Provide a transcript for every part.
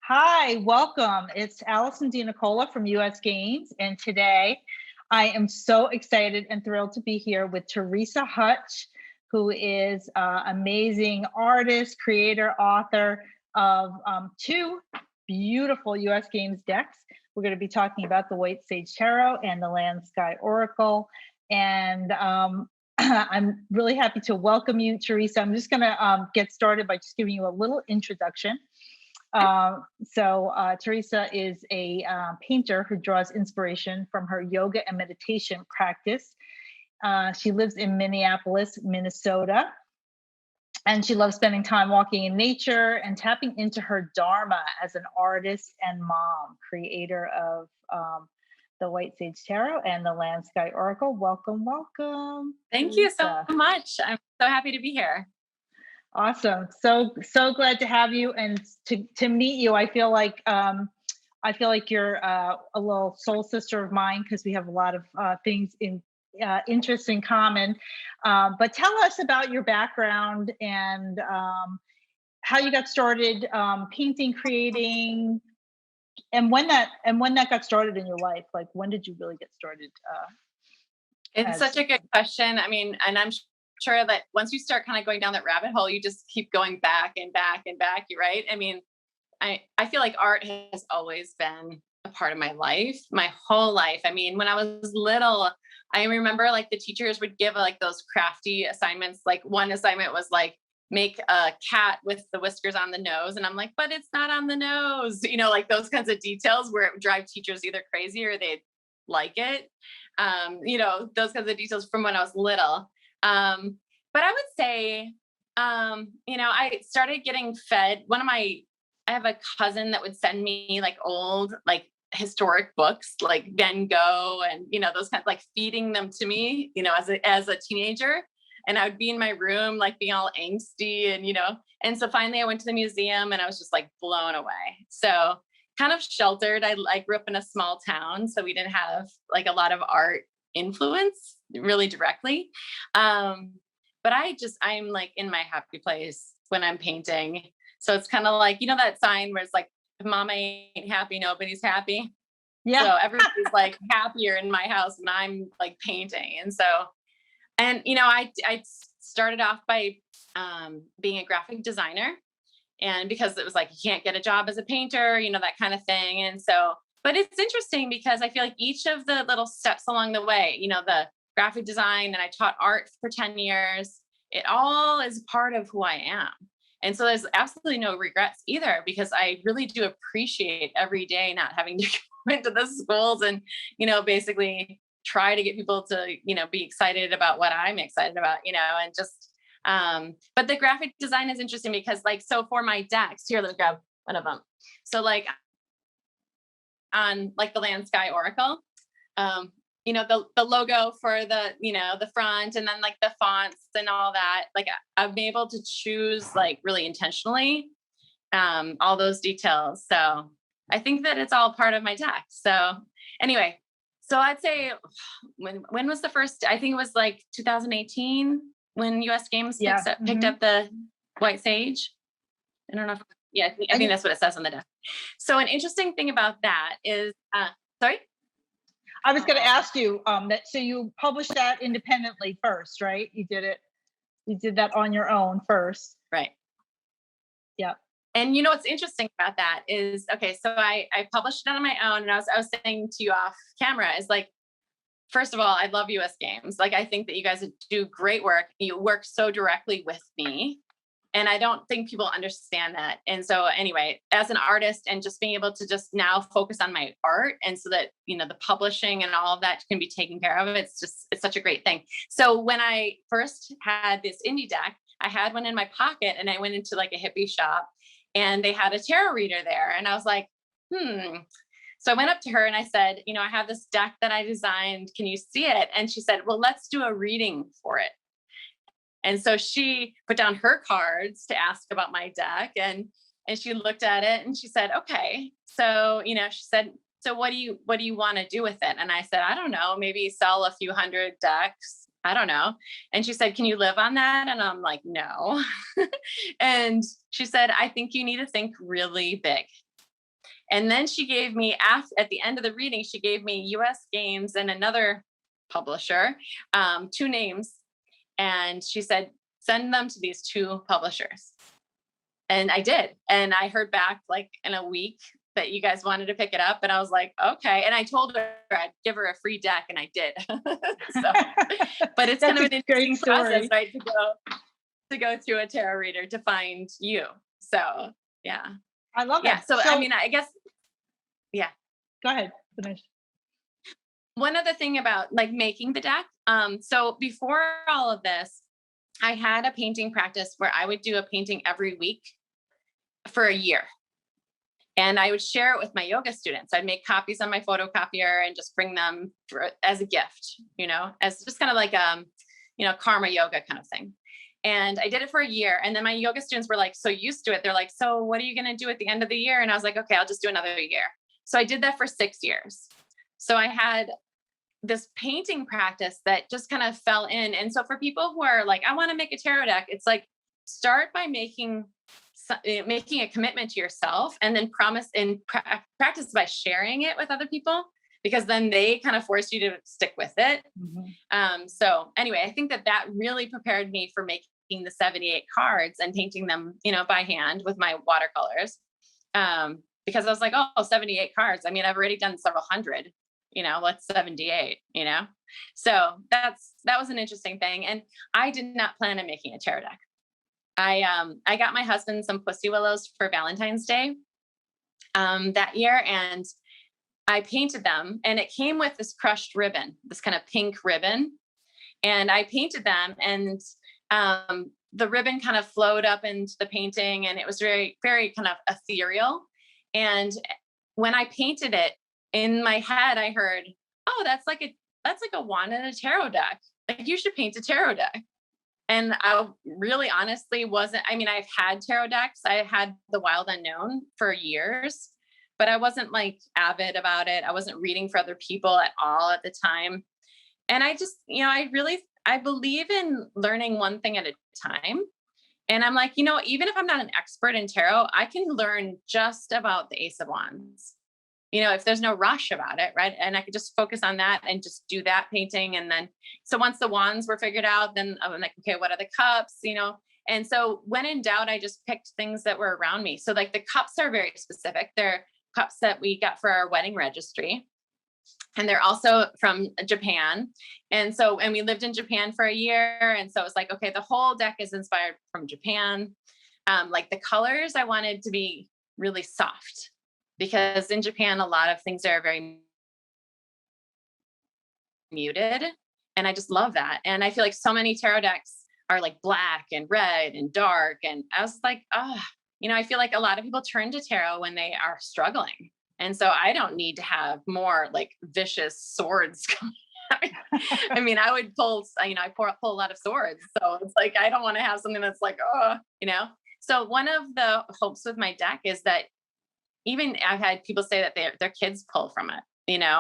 Hi, welcome. It's Alison Nicola from US Games, and today I am so excited and thrilled to be here with Theresa Hutch, who is an amazing artist, creator, author of two beautiful US Games decks. We're going to be talking about the White Sage Tarot and the Land Sky Oracle. And I'm really happy to welcome you, Theresa. I'm just going to get started by just giving you a little introduction. Theresa is a painter who draws inspiration from her yoga and meditation practice. She lives in Minneapolis, Minnesota, and she loves spending time walking in nature and tapping into her dharma as an artist and mom, creator of the White Sage Tarot and the Land Sky Oracle. Welcome, welcome. Thank you so much. I'm so happy to be here. Awesome. So glad to have you and to meet you. I feel like you're a little soul sister of mine because we have a lot of things in interests in common. But tell us about your background and how you got started painting, creating, and when that got started in your life. Like, when did you really get started? It's such a good question. I mean, and I'm sure that once you start kind of going down that rabbit hole, you just keep going back and back and back. You're right. I mean, I feel like art has always been a part of my life, my whole life. I mean, when I was little, I remember like the teachers would give like those crafty assignments. Like one assignment was like, make a cat with the whiskers on the nose. And I'm like, but it's not on the nose, like those kinds of details where it would drive teachers either crazy or they'd like it. Those kinds of details from when I was little. But I would say, I started getting fed. I have a cousin that would send me like old, like historic books, like Van Gogh and, those kinds, like feeding them to me, as a teenager. And I would be in my room, like being all angsty and so finally I went to the museum and I was just like blown away. So kind of sheltered. I grew up in a small town, so we didn't have like a lot of art influence really directly. But I'm like in my happy place when I'm painting. So it's kind of like, that sign where it's like, if mama ain't happy, nobody's happy. Yeah. So everybody's like happier in my house when I'm like painting. And I started off by being a graphic designer, and because it was like, you can't get a job as a painter, that kind of thing. And so, but it's interesting because I feel like each of the little steps along the way, the graphic design, and I taught art for 10 years. It all is part of who I am. And so there's absolutely no regrets either, because I really do appreciate every day not having to go into the schools and, basically try to get people to, be excited about what I'm excited about, and just, but the graphic design is interesting because like, so for my decks here, let me grab one of them. So like on like the Land Sky Oracle, the logo for the front, and then like the fonts and all that, like I've been able to choose like really intentionally, all those details. So I think that it's all part of my deck. So anyway, so I'd say when was the first, I think it was like 2018 when US Games picked up the White Sage. I don't know if, I think that's what it says on the deck. So an interesting thing about that is, sorry? I was going to ask you so you published that independently first, right? You did that on your own first. Right. Yeah. And what's interesting about that is, okay, so I published it on my own, and I was saying to you off camera is like, first of all, I love US Games. Like, I think that you guys do great work. You work so directly with me, and I don't think people understand that. And so anyway, as an artist and just being able to just now focus on my art, and so that, the publishing and all of that can be taken care of, it's such a great thing. So when I first had this indie deck, I had one in my pocket, and I went into like a hippie shop, and they had a tarot reader there. And I was like, So I went up to her and I said, I have this deck that I designed. Can you see it? And she said, well, let's do a reading for it. And so she put down her cards to ask about my deck, and she looked at it and she said, okay. So, she said, so what do you want to do with it? And I said, I don't know, maybe sell a few hundred decks. I don't know. And she said, can you live on that? And I'm like, no. And she said, I think you need to think really big. And then she gave me, at the end of the reading, she gave me US Games and another publisher, 2 names. And she said, send them to these 2 publishers. And I did. And I heard back like in a week that you guys wanted to pick it up. And I was like, okay. And I told her I'd give her a free deck, and I did. So, but it's kind of an interesting process, right? To go through a tarot reader to find you. So yeah. I love that. Yeah. So I mean, I guess, yeah. Go ahead. Finish. One other thing about like making the deck. So before all of this, I had a painting practice where I would do a painting every week for a year. And I would share it with my yoga students. I'd make copies on my photocopier and just bring them as a gift, as just kind of like, karma yoga kind of thing. And I did it for a year. And then my yoga students were like so used to it. They're like, so what are you going to do at the end of the year? And I was like, okay, I'll just do another year. So I did that for 6 years. So I had this painting practice that just kind of fell in. And so for people who are like, I want to make a tarot deck, it's like, start by making a commitment to yourself, and then practice by sharing it with other people, because then they kind of force you to stick with it. Mm-hmm. So anyway, I think that really prepared me for making the 78 cards and painting them, by hand with my watercolors. Because I was like, 78 cards. I mean, I've already done several hundred, what's 78, So that was an interesting thing. And I did not plan on making a tarot deck. I got my husband some pussy willows for Valentine's Day that year, and I painted them, and it came with this crushed ribbon, this kind of pink ribbon. And I painted them, and the ribbon kind of flowed up into the painting, and it was very, very kind of ethereal. And when I painted it, in my head, I heard, oh, that's like a wand and a tarot deck. Like, you should paint a tarot deck. And I really honestly wasn't, I've had tarot decks. I had the Wild Unknown for years, but I wasn't like avid about it. I wasn't reading for other people at all at the time. And I just, I believe in learning one thing at a time. And I'm like, even if I'm not an expert in tarot, I can learn just about the Ace of Wands, if there's no rush about it. Right. And I could just focus on that and just do that painting. And then, so once the wands were figured out, then I'm like, okay, what are the cups, And so when in doubt, I just picked things that were around me. So like the cups are very specific. They're cups that we got for our wedding registry. And they're also from Japan. And we lived in Japan for a year. And so it was like, okay, the whole deck is inspired from Japan. Like the colors, I wanted to be really soft, because in Japan, a lot of things are very muted. And I just love that. And I feel like so many tarot decks are like black and red and dark. And I was like, I feel like a lot of people turn to tarot when they are struggling. And so I don't need to have more like vicious swords coming out. I would pull, I pull a lot of swords. So it's like, I don't want to have something that's like, So one of the hopes with my deck is that even I've had people say that their kids pull from it,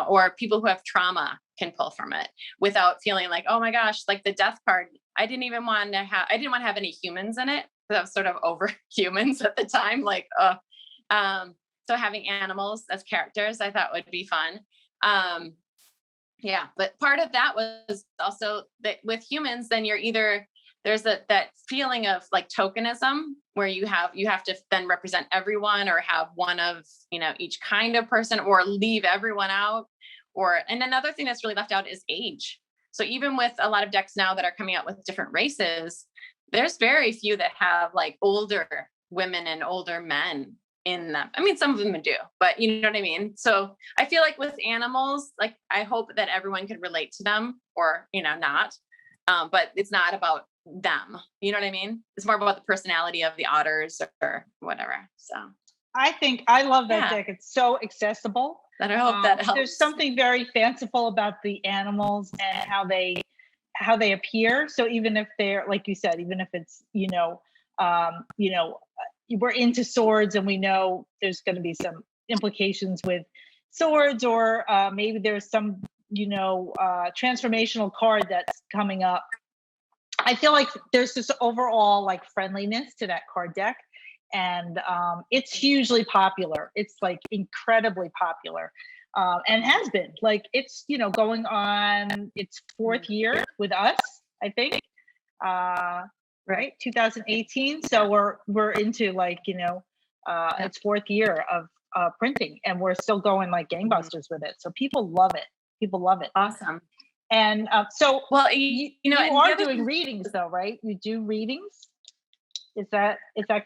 or people who have trauma can pull from it without feeling like, oh my gosh, like the death card. I didn't want to have any humans in it, because I was sort of over humans at the time. Like, so having animals as characters, I thought would be fun. Yeah. But part of that was also that with humans, then there's that feeling of like tokenism, where you have to then represent everyone, or have one of, each kind of person, or leave everyone out. And another thing that's really left out is age. So even with a lot of decks now that are coming out with different races, there's very few that have like older women and older men in them. Some of them do, but you know what I mean? So I feel like with animals, like I hope that everyone could relate to them, or, not, but it's not about them. You know what I mean? It's more about the personality of the otters or whatever. So I love that deck. It's so accessible. And I hope that helps. There's something very fanciful about the animals and how they appear. So even if they're, like you said, even if it's, we're into swords, and we know there's going to be some implications with swords, or maybe there's some, transformational card that's coming up. I feel like there's this overall like friendliness to that card deck. and it's hugely popular. It's like incredibly popular, and has been like it's going on its fourth year with us, I think. Right, 2018. So we're into like its fourth year of printing, and we're still going like gangbusters with it. So people love it. People love it. Awesome. And so, well, you and are doing readings though, right? You do readings. Is that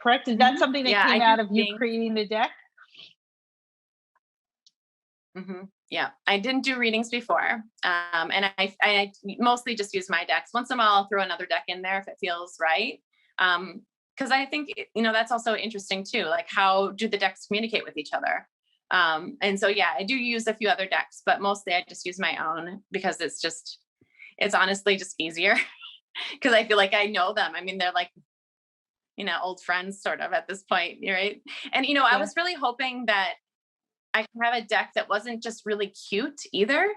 correct? Is that something that came out of you creating the deck? Yeah, I didn't do readings before. And I mostly just use my decks. Once in a while, I'll throw another deck in there if it feels right. Because I think, that's also interesting too. Like, how do the decks communicate with each other? And so, yeah, I do use a few other decks, but mostly I just use my own because it's honestly just easier because I feel like I know them. I mean, they're like, old friends sort of at this point, right? And, I was really hoping that I could have a deck that wasn't just really cute either,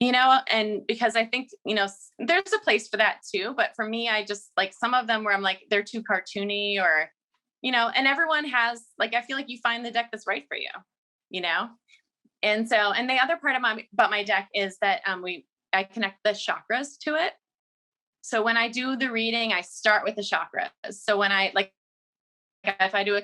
and because I think, there's a place for that too. But for me, I just like some of them where I'm like, they're too cartoony or, and everyone has like, I feel like you find the deck that's right for you, And so, and the other part about my deck is that I connect the chakras to it. So when I do the reading, I start with the chakras. So when I if I do a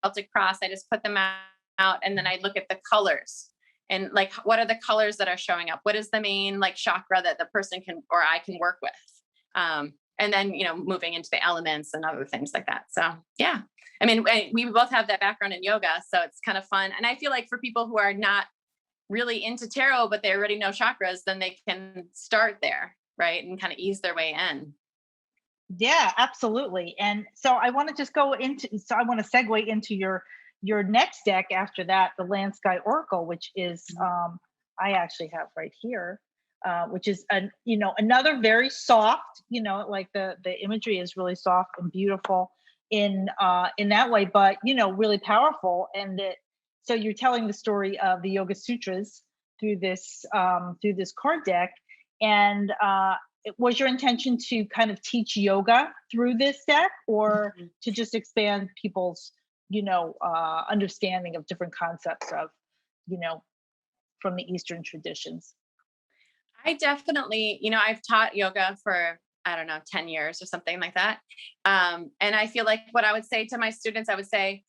Celtic cross, I just put them out and then I look at the colors and like, what are the colors that are showing up? What is the main like chakra that the person can, or I can work with? And then, moving into the elements and other things like that. So yeah, I mean, we both have that background in yoga, so it's kind of fun. And I feel like for people who are not really into tarot, but they already know chakras, then they can start there. Right. And kind of ease their way in. Yeah, absolutely. And so I want to just I want to segue into your next deck after that, the Land Sky Oracle, which is, I actually have right here, which is, another very soft, like the imagery is really soft and beautiful in that way, but, really powerful. And so you're telling the story of the Yoga Sutras through this card deck. And was your intention to kind of teach yoga through this deck, or to just expand people's, understanding of different concepts of, from the Eastern traditions? I definitely, I've taught yoga for, I don't know, 10 years or something like that. And I feel like what I would say to my students, I would say,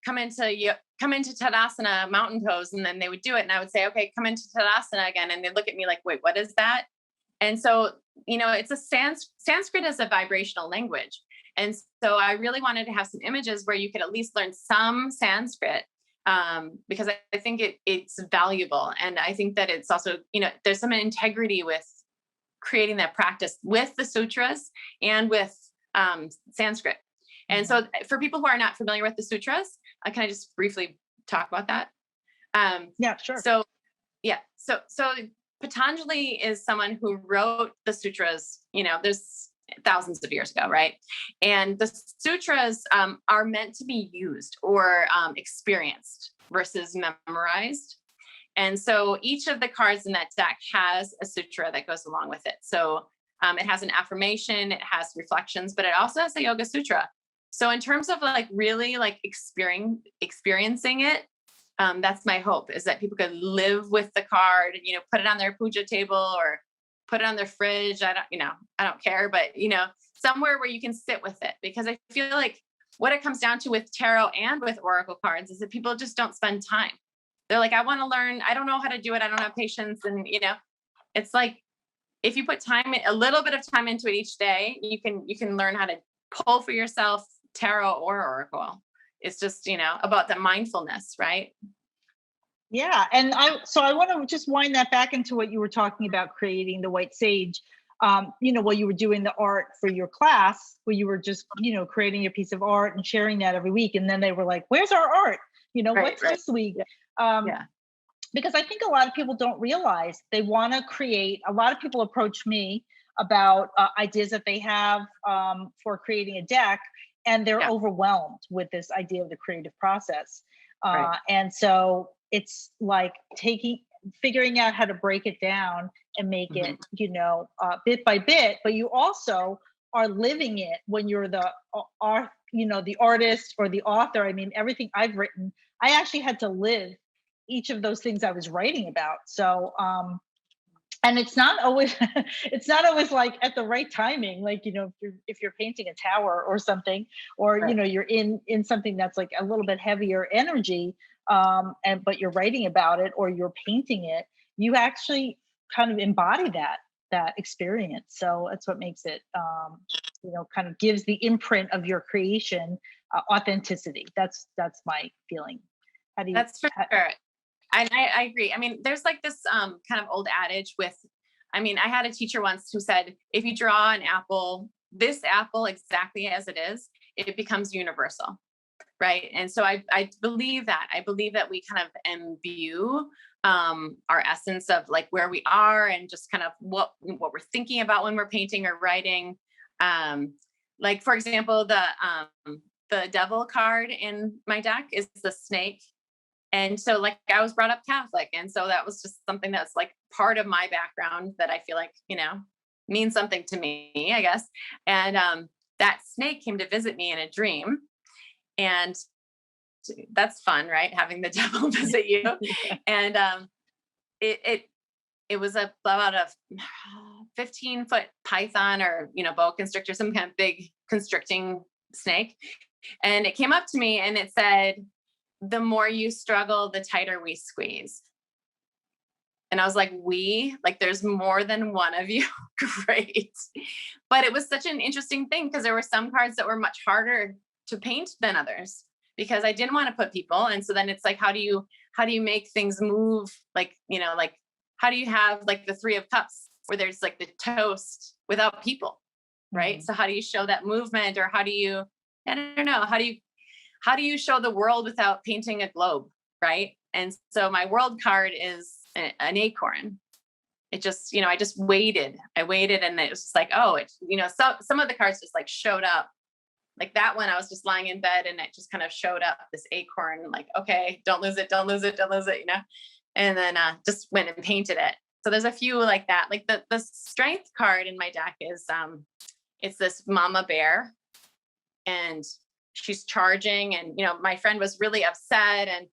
come into Tadasana, mountain pose, and then they would do it. And I would say, okay, come into Tadasana again. And they'd look at me like, wait, what is that? And so, it's a Sanskrit is a vibrational language. And so I really wanted to have some images where you could at least learn some Sanskrit, because I think it's valuable. And I think that it's also, there's some integrity with creating that practice with the sutras and with Sanskrit. And so for people who are not familiar with the sutras, can I just briefly talk about that? Yeah, sure. So Patanjali is someone who wrote the sutras, there's thousands of years ago, right? And the sutras are meant to be used or experienced versus memorized. And so each of the cards in that deck has a sutra that goes along with it. So it has an affirmation, it has reflections, but it also has a yoga sutra. So in terms of like really like experiencing it, that's my hope, is that people could live with the card, put it on their puja table or put it on their fridge. I don't care, but somewhere where you can sit with it, because I feel like what it comes down to with tarot and with oracle cards is that people just don't spend time. They're like, I want to learn. I don't know how to do it. I don't have patience. And, it's like, if you put a little bit of time into it each day, you can learn how to pull for yourself, tarot or oracle. It's just, about the mindfulness, right? Yeah. And I want to just wind that back into what you were talking about, creating the white sage, while you were doing the art for your class, where you were just, creating a piece of art and sharing that every week. And then they were like, where's our art? What's this week? Because I think a lot of people don't realize they want to create. A lot of people approach me about ideas that they have for creating a deck, and they're overwhelmed with this idea of the creative process. And so it's like figuring out how to break it down and make it, bit by bit, but you also are living it when you're the artist or the author. I mean, everything I've written, I actually had to live each of those things I was writing about. So, and it's not always it's not always like at the right timing, like if you're painting a tower or something, or Right. you're in something that's like a little bit heavier energy, and but you're writing about it or you're painting it, you actually kind of embody that experience. So that's what makes it, kind of gives the imprint of your creation authenticity. That's my feeling. How do you That's for sure. And I agree. I mean, there's like this kind of old adage with, I mean, I had a teacher once who said, if you draw an apple, this apple exactly as it is, it becomes universal. Right. And so I believe that. I believe that we kind of imbue our essence of like where we are and just kind of what we're thinking about when we're painting or writing. Like, for example, the devil card in my deck is the snake. And so like I was brought up Catholic. And so that was just something that's like part of my background that I feel like, means something to me, I guess. And that snake came to visit me in a dream. And that's fun, right? Having the devil visit you. Yeah. And it was about a 15-foot python or, boa constrictor, some kind of big constricting snake. And it came up to me and it said, the more you struggle, the tighter we squeeze. And I was like, there's more than one of you. Great. But it was such an interesting thing because there were some cards that were much harder to paint than others because I didn't want to put people. And so then it's like, how do you make things move? Like, how do you have like the 3 of cups where there's like the toast without people? Right. Mm-hmm. So how do you show that movement, or I don't know, how do you show the world without painting a globe? Right. And so my world card is an acorn. It just, I just waited. I waited and it was just like, oh, so some of the cards just like showed up. Like that one, I was just lying in bed and it just kind of showed up, this acorn, like, okay, don't lose it. And then just went and painted it. So there's a few like that. Like the strength card in my deck is, it's this mama bear and she's charging. And, my friend was really upset and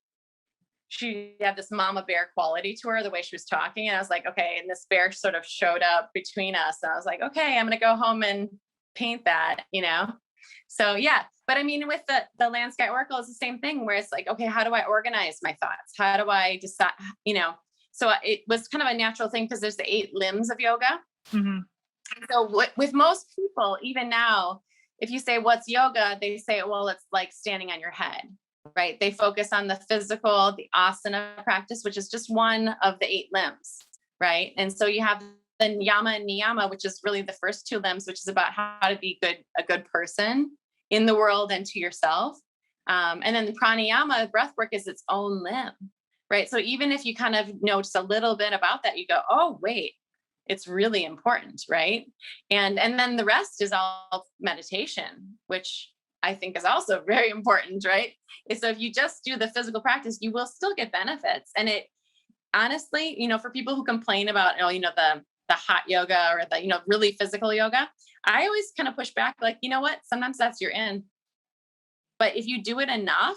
she had this mama bear quality to her, the way she was talking. And I was like, okay. And this bear sort of showed up between us. And I was like, okay, I'm going to go home and paint that, So yeah, but I mean, with the landscape oracle, it's the same thing where it's like, okay, how do I organize my thoughts? How do I decide, so it was kind of a natural thing because there's the 8 limbs of yoga. Mm-hmm. So with most people, even now, if you say, what's yoga? They say, well, it's like standing on your head, right? They focus on the physical, the asana practice, which is just one of the 8 limbs, right? And so you have the yama and niyama, which is really the first 2 limbs, which is about how to be a good person in the world and to yourself. And then the pranayama, breath work, is its own limb, right? So even if you kind of know just a little bit about that, you go, oh, wait, it's really important, right? And then the rest is all meditation, which I think is also very important, right? So if you just do the physical practice, you will still get benefits. And it honestly, for people who complain about, the hot yoga or the, really physical yoga, I always kind of push back, like, you know what? Sometimes that's your in. But if you do it enough,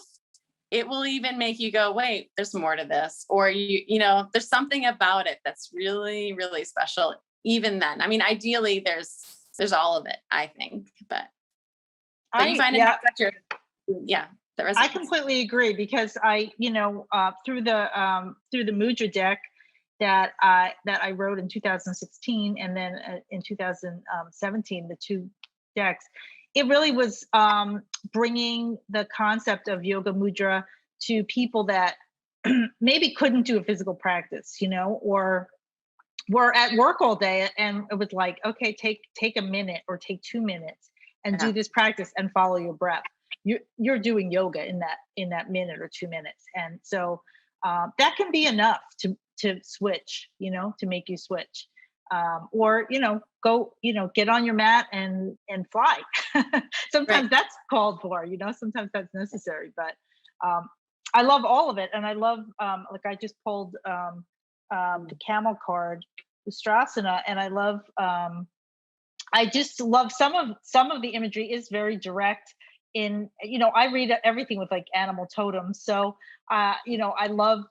it will even make you go, wait, there's more to this. Or there's something about it that's really, really special. Even then, I mean, ideally there's all of it, I think, but you find it that your, the rest. I completely agree because I, through the Mudra deck that I wrote in 2016 and then in 2017, the 2 decks, it really was bringing the concept of yoga mudra to people that maybe couldn't do a physical practice, or were at work all day and it was like, okay, take a minute or take 2 minutes and do this practice and follow your breath. You're doing yoga in that minute or 2 minutes. And so that can be enough to switch, to make you switch. Or, go, get on your mat and fly. Sometimes that's called for, sometimes that's necessary, but I love all of it. And I love, like I just pulled the camel card, the Strasana, and I love, I just love some of the imagery is very direct I read everything with like animal totems. So, I love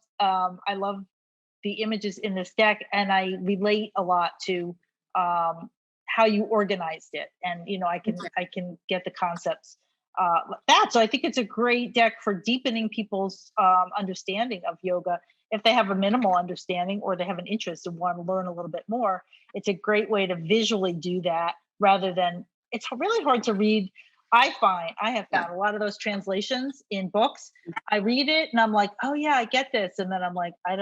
the images in this deck, and I relate a lot to how you organized it, and I can get the concepts that. So I think it's a great deck for deepening people's understanding of yoga. If they have a minimal understanding or they have an interest and want to learn a little bit more, it's a great way to visually do that rather than it's really hard to read. I have Yeah. found a lot of those translations in books. I read it and I'm like, oh yeah, I get this. And then I'm like, I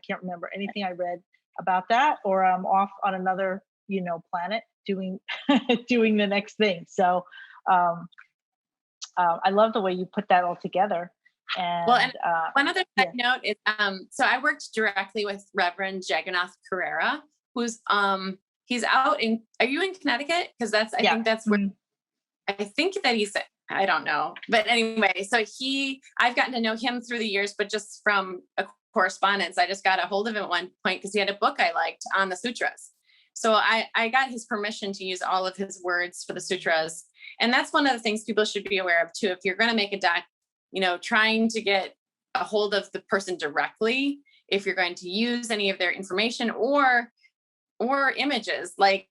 can't remember anything I read about that, or I'm off on another, planet doing, doing the next thing. So, um, I love the way you put that all together. Well, and And one other yeah, side note is, so I worked directly with Reverend Jagannath Carrera, who's, he's out in, are you in Connecticut? Because I yeah, think that's where, I think that he's, I don't know. But anyway, so I've gotten to know him through the years, but just from a correspondence, I just got a hold of him at one point because he had a book I liked on the sutras. So I got his permission to use all of his words for the sutras. And that's one of the things people should be aware of too. If you're going to make a deck, trying to get a hold of the person directly, if you're going to use any of their information or images. Like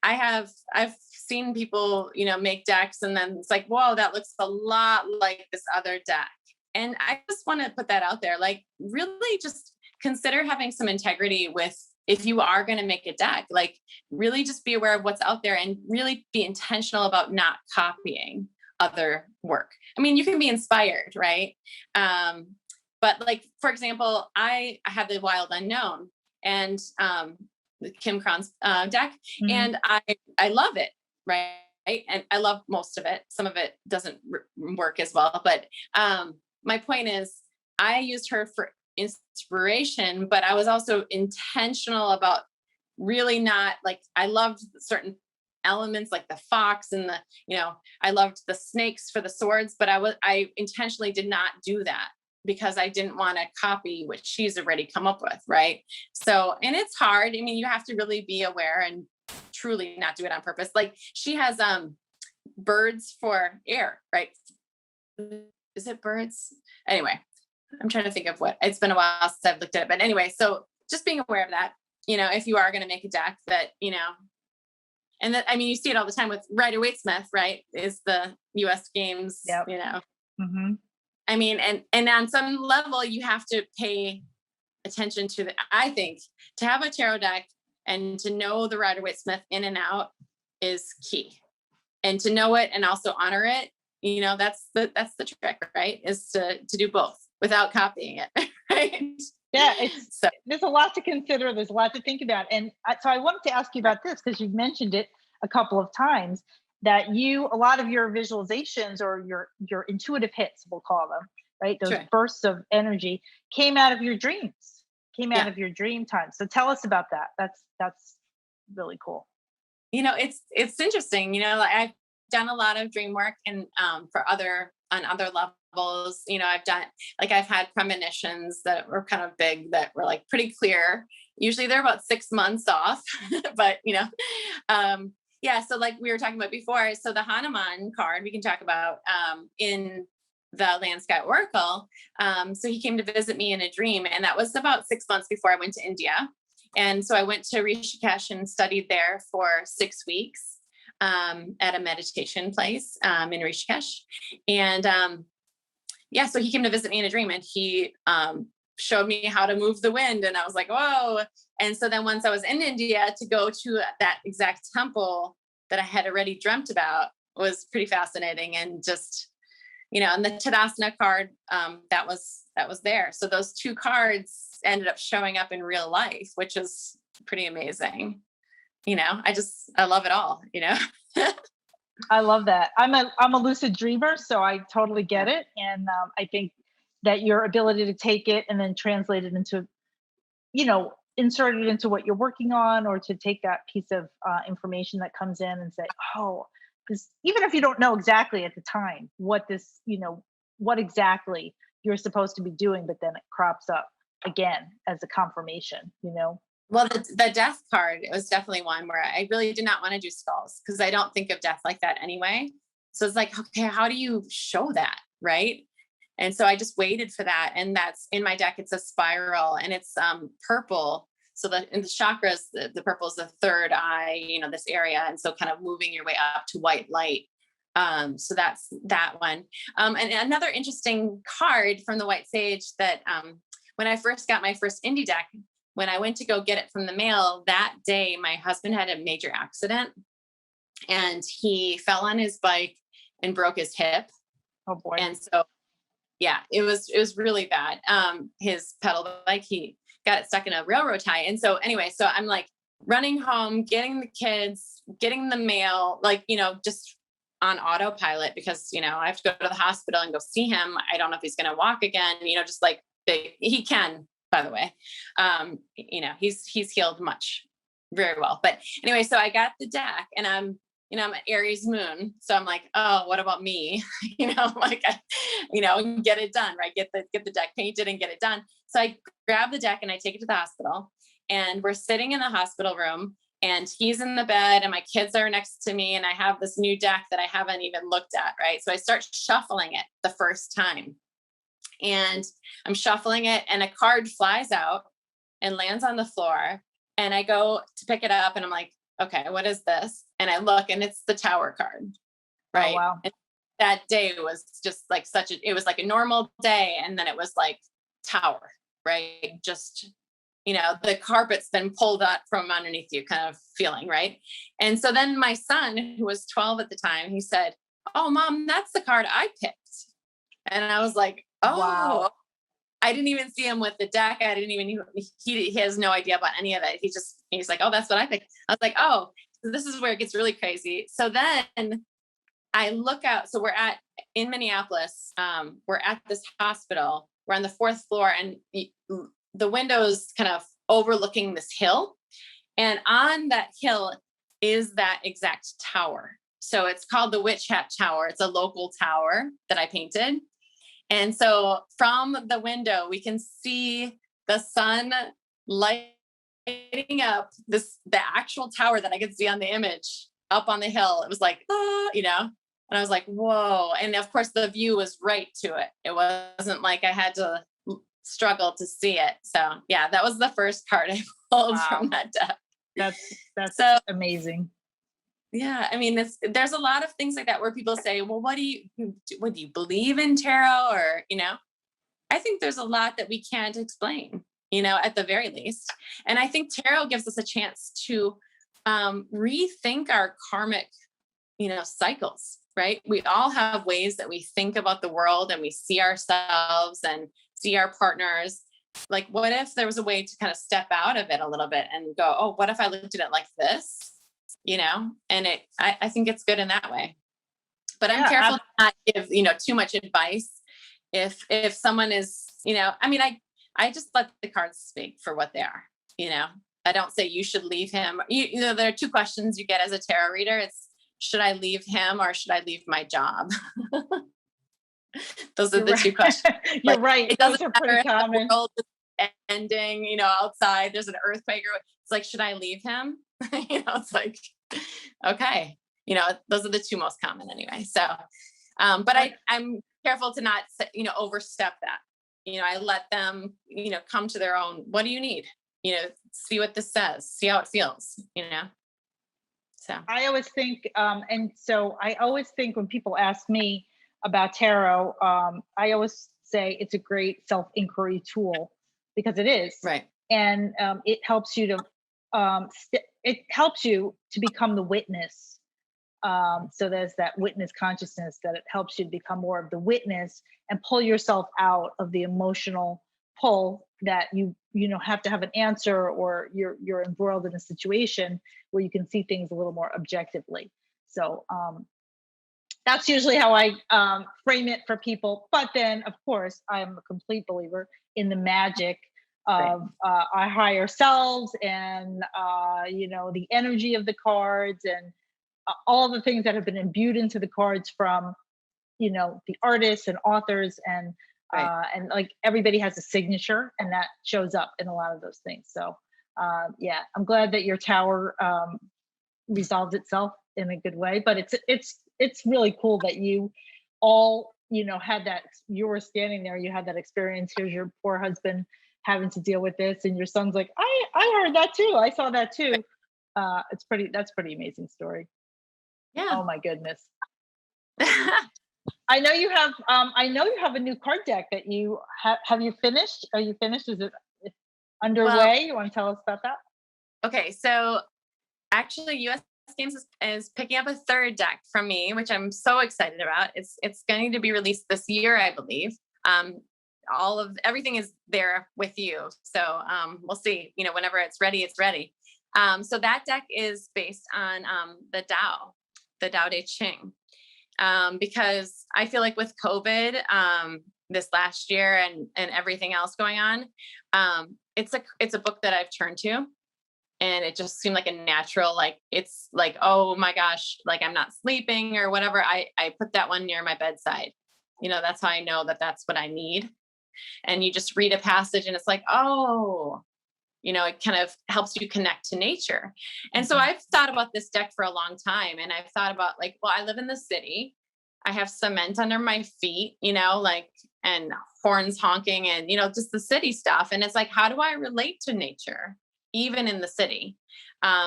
I've seen people, make decks and then it's like, whoa, that looks a lot like this other deck. And I just want to put that out there. Like really just consider having some integrity with, if you are going to make a deck, like really just be aware of what's out there and really be intentional about not copying other work. I mean, you can be inspired, right? But like, for example, I have the Wild Unknown and Kim Cron's deck, and I love it, right? And I love most of it. Some of it doesn't work as well, but my point is, I used her for inspiration, but I was also intentional about really not like, I loved certain elements like the fox and I loved the snakes for the swords, but I intentionally did not do that because I didn't want to copy what she's already come up with. Right. So, and it's hard. I mean, you have to really be aware and truly not do it on purpose. Like she has birds for air, right? Is it birds? Anyway, I'm trying to think of what, it's been a while since I've looked at it, but anyway, so just being aware of that, if you are going to make a deck that, and that, I mean, you see it all the time with Rider-Waite-Smith, right? Is the US Games, yep. I mean, and on some level you have to pay attention to I think to have a tarot deck and to know the Rider-Waite-Smith in and out is key, and to know it and also honor it. That's the trick, right? Is to do both without copying it. Right. Yeah, there's a lot to consider. There's a lot to think about. And so I wanted to ask you about this because you've mentioned it a couple of times, that a lot of your visualizations or your intuitive hits, we'll call them, right? Those bursts of energy came out of your dreams, out of your dream time. So tell us about that. That's really cool. It's interesting, I've done a lot of dream work and on other levels, I've had premonitions that were kind of big that were like pretty clear. Usually they're about 6 months off, but so like we were talking about before, so the Hanuman card we can talk about in the Land Sky Oracle. So he came to visit me in a dream, and that was about 6 months before I went to India. And so I went to Rishikesh and studied there for 6 weeks at a meditation place in Rishikesh. And so he came to visit me in a dream, and he showed me how to move the wind. And I was like, whoa. And so then once I was in India, to go to that exact temple that I had already dreamt about was pretty fascinating. And just, and the Tadasana card that was there. So those 2 cards ended up showing up in real life, which is pretty amazing. I love it all, I love that. I'm a lucid dreamer, so I totally get it. And I think that your ability to take it and then translate it into, insert it into what you're working on, or to take that piece of information that comes in and say, oh, this, even if you don't know exactly at the time what this, what exactly you're supposed to be doing, but then it crops up again as a confirmation, Well, the death card, it was definitely one where I really did not want to do skulls because I don't think of death like that anyway. So it's like, okay, how do you show that? Right. And so I just waited for that. And that's in my deck. It's a spiral and it's purple. So that in the chakras, the purple is the third eye, this area. And so kind of moving your way up to white light. So that's that one. And another interesting card from the White Sage that when I first got my first indie deck, when I went to go get it from the mail that day, my husband had a major accident and he fell on his bike and broke his hip. Oh boy. And so, yeah, it was really bad. His pedal bike, he got it stuck in a railroad tie. And so anyway, so I'm like running home, getting the kids, getting the mail, like, just on autopilot because, I have to go to the hospital and go see him. I don't know if he's going to walk again, just like he can, by the way. He's healed much very well. But anyway, so I got the deck and I'm an Aries moon. So I'm like, oh, what about me? Get it done, right? Get the deck painted and get it done. So I grab the deck and I take it to the hospital and we're sitting in the hospital room and he's in the bed and my kids are next to me and I have this new deck that I haven't even looked at, right? So I start shuffling it the first time and I'm shuffling it and a card flies out and lands on the floor and I go to pick it up and I'm like, okay, what is this? And I look and it's the Tower card, right? Oh, wow. And that day was just like it was like a normal day. And then it was like Tower, right? Just, the carpet's been pulled up from underneath you kind of feeling, right? And so then my son, who was 12 at the time, he said, oh, Mom, that's the card I picked. And I was like, oh, wow. I didn't even see him with the deck. I didn't even, he has no idea about any of it. He's like, oh, that's what I picked. I was like, oh, this is where it gets really crazy. So then I look out. So we're in Minneapolis. We're at this hospital. We're on the 4th floor and the windows kind of overlooking this hill. And on that hill is that exact tower. So it's called the Witch Hat Tower. It's a local tower that I painted. And so from the window, we can see the sun lighting up the actual tower that I could see on the image up on the hill. It was like, and I was like, whoa. And of course the view was right to it. It wasn't like I had to struggle to see it. So yeah, that was the first card I pulled from that deck. That's so amazing. Yeah. I mean, there's a lot of things like that where people say, well, do you believe in tarot? Or, I think there's a lot that we can't explain, at the very least. And I think tarot gives us a chance to rethink our karmic, cycles, right? We all have ways that we think about the world and we see ourselves and see our partners. Like, what if there was a way to kind of step out of it a little bit and go, oh, what if I looked at it like this? And I think it's good in that way, but I'm careful to not give, too much advice. If someone is, I just let the cards speak for what they are, I don't say you should leave him. There are 2 questions you get as a tarot reader. It's, should I leave him or should I leave my job? Those are the 2 questions. You're right. It doesn't Those are pretty common. The world is ending, outside there's an earthquake it's like, should I leave him? It's like, okay, those are the 2 most common anyway. So, but I'm careful to not, overstep that. I let them, come to their own, what do you need? See what this says, see how it feels, So I always think, I always think when people ask me about tarot, I always say it's a great self-inquiry tool because it is. Right. And it helps you to become the witness. So there's that witness consciousness that it helps you to become more of the witness and pull yourself out of the emotional pull that you have to have an answer, or you're embroiled in a situation where you can see things a little more objectively. So that's usually how I frame it for people. But then, of course, I'm a complete believer in the magic of our higher selves and the energy of the cards and all the things that have been imbued into the cards from the artists and authors and like everybody has a signature and that shows up in a lot of those things. So I'm glad that your tower resolved itself in a good way. But it's really cool that you all, had that, you were standing there, you had that experience. Here's your poor husband having to deal with this, and your son's like, I heard that too. I saw that too. That's pretty amazing story. Yeah. Oh my goodness. I know you have a new card deck that you have you finished? Are you finished? Is it underway? Well, You want to tell us about that? okay, so actually US Games is picking up a third deck from me, which I'm so excited about. It's going to be released this year, I believe. Everything is there with you. So we'll see, whenever it's ready, it's ready. So that deck is based on the Tao Te Ching. Because I feel like with COVID, this last year and everything else going on, it's a book that I've turned to, and it just seemed like a natural, it's like, oh my gosh, like I'm not sleeping or whatever. I put that one near my bedside. That's how I know that that's what I need. And you just read a passage and it's like, oh, it kind of helps you connect to nature. And so I've thought about this deck for a long time. And I've thought about I live in the city. I have cement under my feet, and horns honking and, just the city stuff. And it's like, how do I relate to nature, even in the city?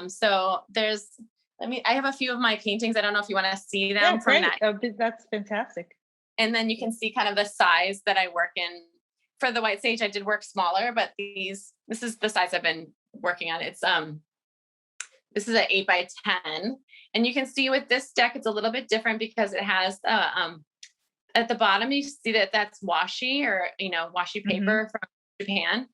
So I have a few of my paintings. I don't know if you want to see them. Yeah, from great. that. That's fantastic. And then you can see kind of the size that I work in. For the white sage, I did work smaller, but this is the size I've been working on. It's this is an 8x10, and you can see with this deck it's a little bit different because it has at the bottom you see that's washi, or washi paper from Japan.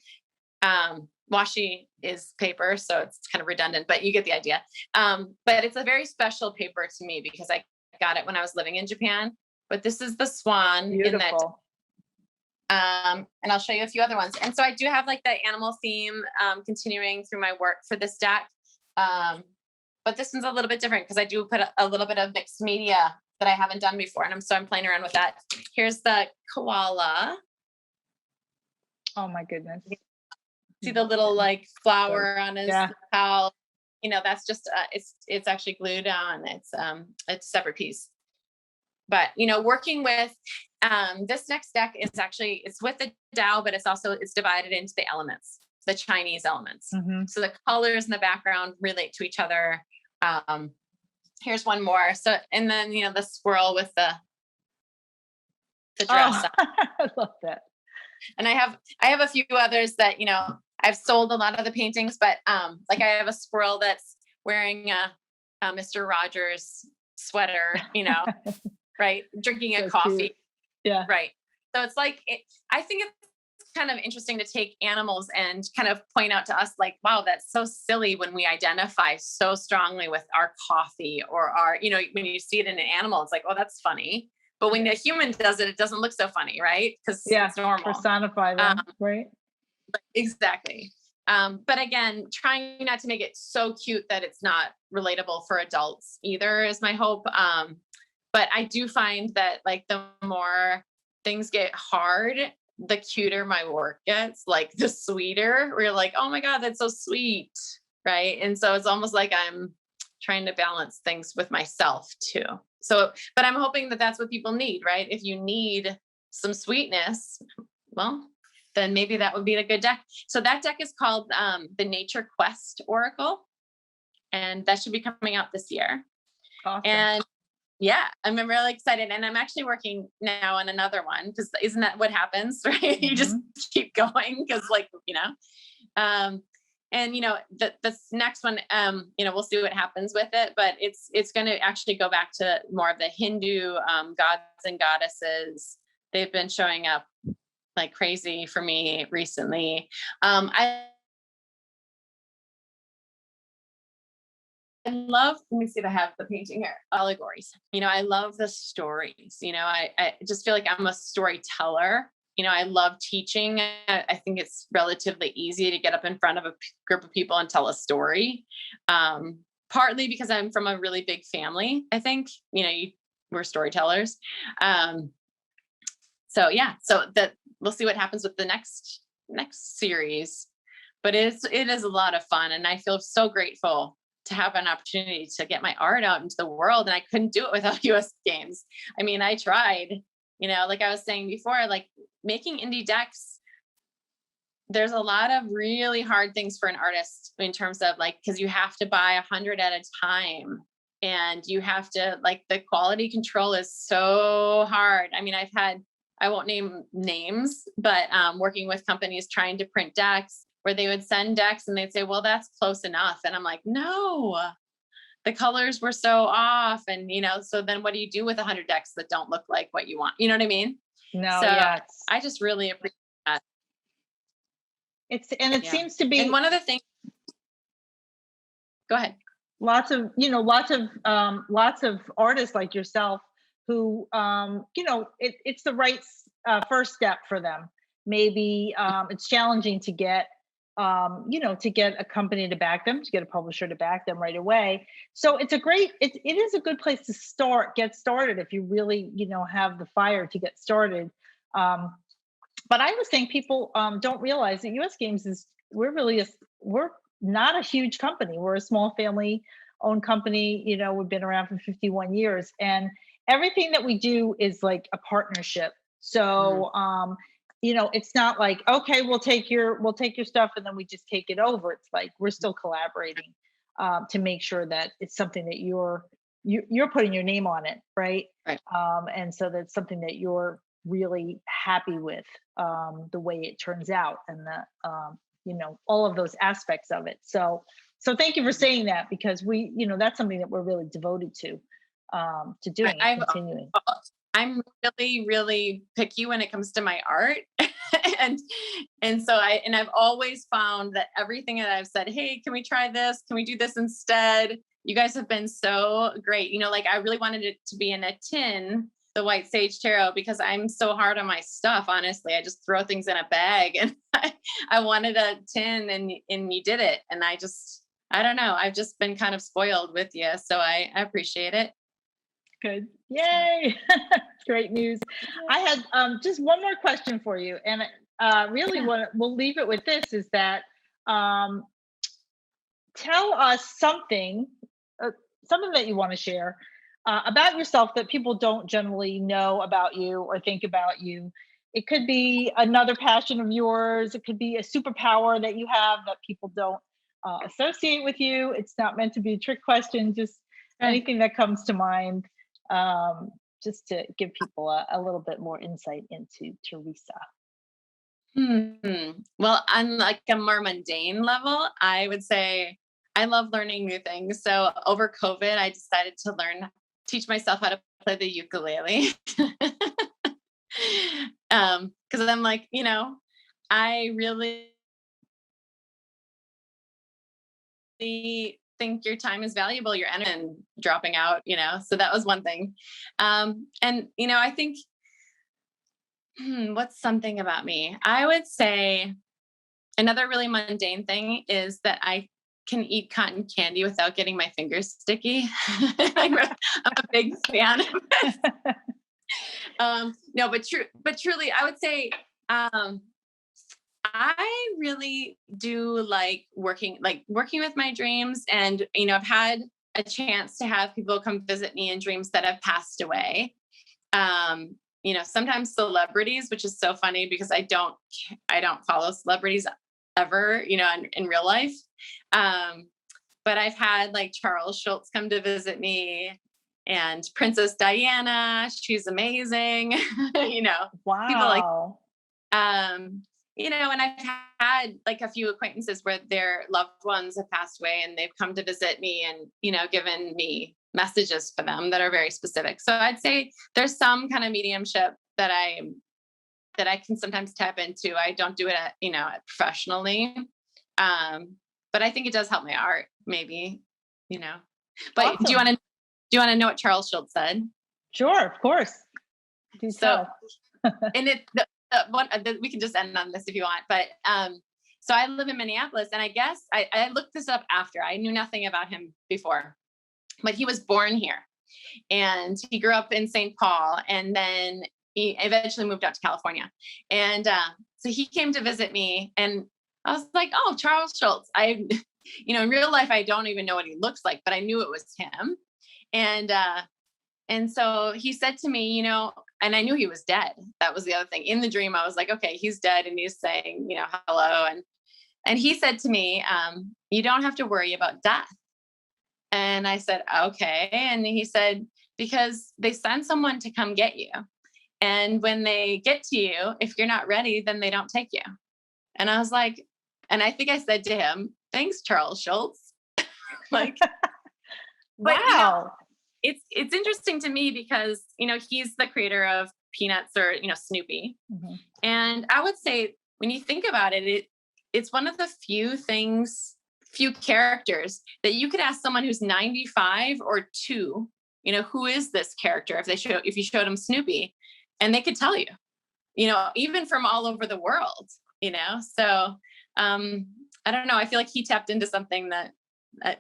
Washi is paper, so it's kind of redundant, but you get the idea. But it's a very special paper to me because I got it when I was living in Japan. But this is the swan. Beautiful. In that. And I'll show you a few other ones. And so I do have the animal theme continuing through my work for this deck. But this one's a little bit different because I do put a little bit of mixed media that I haven't done before. And I'm playing around with that. Here's the koala. Oh my goodness. See the little flower on his cowl. That's just, it's actually glued on. It's a separate piece. But, working with this next deck is actually, it's with the Tao, but it's divided into the elements, the Chinese elements. So the colors in the background relate to each other. Here's one more. So, and then, the squirrel with the dress. Oh, I love that. And I have a few others that, I've sold a lot of the paintings, but I have a squirrel that's wearing a Mr. Rogers sweater, right. Drinking a coffee. Cute. Yeah. Right. So it's I think it's kind of interesting to take animals and kind of point out to us wow, that's so silly when we identify so strongly with our coffee or our, when you see it in an animal, it's like, oh, that's funny. But when a human does it, it doesn't look so funny, right? Because it's normal. Personify them, right? Exactly. But again, trying not to make it so cute that it's not relatable for adults either is my hope. But I do find that the more things get hard, the cuter my work gets, the sweeter. We're like, oh my God, that's so sweet. Right. And so it's almost like I'm trying to balance things with myself too. So, but I'm hoping that that's what people need, right? If you need some sweetness, well, then maybe that would be a good deck. So that deck is called the Nature Quest Oracle. And that should be coming out this year. Awesome. And yeah, I'm really excited. And I'm actually working now on another one because isn't that what happens, right? You just keep going because and this next one, we'll see what happens with it, but it's going to actually go back to more of the Hindu gods and goddesses. They've been showing up like crazy for me recently. I love, let me see if I have the painting here, allegories. I love the stories. I just feel like I'm a storyteller. I love teaching. I think it's relatively easy to get up in front of a group of people and tell a story. Partly because I'm from a really big family. I think, we're storytellers. So that we'll see what happens with the next series, but it is a lot of fun. And I feel so grateful to have an opportunity to get my art out into the world. And I couldn't do it without US Games. I mean, I tried, like I was saying before, like making indie decks, there's a lot of really hard things for an artist in terms of like, because you have to buy 100 at a time, and you have to, like, the quality control is so hard. I mean, I won't name names, but working with companies trying to print decks where they would send decks and they'd say, well, that's close enough. And I'm like, no, the colors were so off. And, so then what do you do with 100 decks that don't look like what you want? You know what I mean? No, So yeah. I just really appreciate that. It seems to be. And one of the things, go ahead. Lots of artists like yourself who, it's the right first step for them. Maybe it's challenging to get, to get a company to back them, to get a publisher to back them right away. So it is a good place to get started if you really, have the fire to get started. But I was saying people don't realize that US Games we're not a huge company. We're a small family-owned company. We've been around for 51 years, and everything that we do is like a partnership. So, it's not like, okay, we'll take your stuff and then we just take it over. It's like we're still collaborating to make sure that it's something that you're putting your name on it, right? Right. And so that's something that you're really happy with, the way it turns out, and the all of those aspects of it. So thank you for saying that, because we, that's something that we're really devoted to doing and continuing. I'm really, really picky when it comes to my art. and so I've always found that everything that I've said, hey, can we try this? Can we do this instead? You guys have been so great. Like I really wanted it to be in a tin, the White Sage Tarot, because I'm so hard on my stuff. Honestly, I just throw things in a bag, and I wanted a tin, and you did it. And I don't know. I've just been kind of spoiled with you. So I appreciate it. Good. Yay. Great news. I had just one more question for you. And really we'll leave it with this, is that tell us something that you want to share about yourself that people don't generally know about you or think about you. It could be another passion of yours. It could be a superpower that you have that people don't associate with you. It's not meant to be a trick question, just anything that comes to mind, just to give people a little bit more insight into Theresa. Well, on like a more mundane level, I would say I love learning new things. So over COVID, I decided to teach myself how to play the ukulele. Because I'm like, I really think your time is valuable, your energy, and dropping out, so that was one thing. And, I think, what's something about me? I would say another really mundane thing is that I can eat cotton candy without getting my fingers sticky. I'm a big fan of it. No, but truly, I would say, I really do like working with my dreams. And, I've had a chance to have people come visit me in dreams that have passed away. Sometimes celebrities, which is so funny because I don't follow celebrities ever, in real life. But I've had like Charles Schultz come to visit me, and Princess Diana. She's amazing. Wow. People like, and I've had like a few acquaintances where their loved ones have passed away, and they've come to visit me and, given me messages for them that are very specific. So I'd say there's some kind of mediumship that I can sometimes tap into. I don't do it professionally. But I think it does help my art, maybe, but Awesome. do you want to know what Charles Schultz said? Sure. Of course. So, and we can just end on this if you want, but, so I live in Minneapolis, and I guess I looked this up after. I knew nothing about him before, but he was born here, and he grew up in St. Paul, and then he eventually moved out to California. And so he came to visit me, and I was like, oh, Charles Schultz. I in real life, I don't even know what he looks like, but I knew it was him. And so he said to me, and I knew he was dead. That was the other thing. In the dream, I was like, okay, he's dead. And he's saying, hello. And he said to me, you don't have to worry about death. And I said, okay. And he said, because they send someone to come get you. And when they get to you, if you're not ready, then they don't take you. And I was like, and I think I said to him, thanks, Charles Schultz. Like, wow. It's interesting to me because, he's the creator of Peanuts or, Snoopy. Mm-hmm. And I would say when you think about it, it's one of the few characters that you could ask someone who's 95 or 2, who is this character? If you showed them Snoopy, and they could tell you, even from all over the world, so I don't know. I feel like he tapped into something that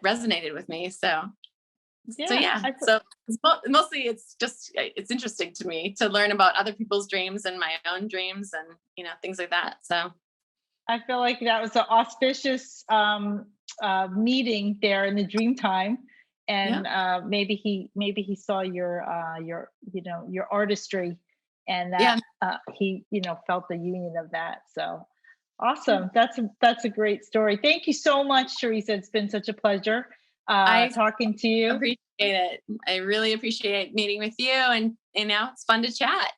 resonated with me. So mostly it's interesting to me to learn about other people's dreams and my own dreams and, things like that. So I feel like that was an auspicious meeting there in the dream time. And maybe he saw your artistry, and that he felt the union of that. So awesome. That's a great story. Thank you so much, Theresa. It's been such a pleasure talking to you. Appreciate it. I really appreciate meeting with you, and it's fun to chat.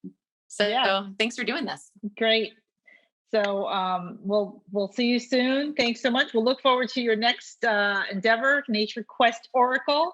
So thanks for doing this. Great. So we'll see you soon. Thanks so much. We'll look forward to your next endeavor, Nature Quest Oracle.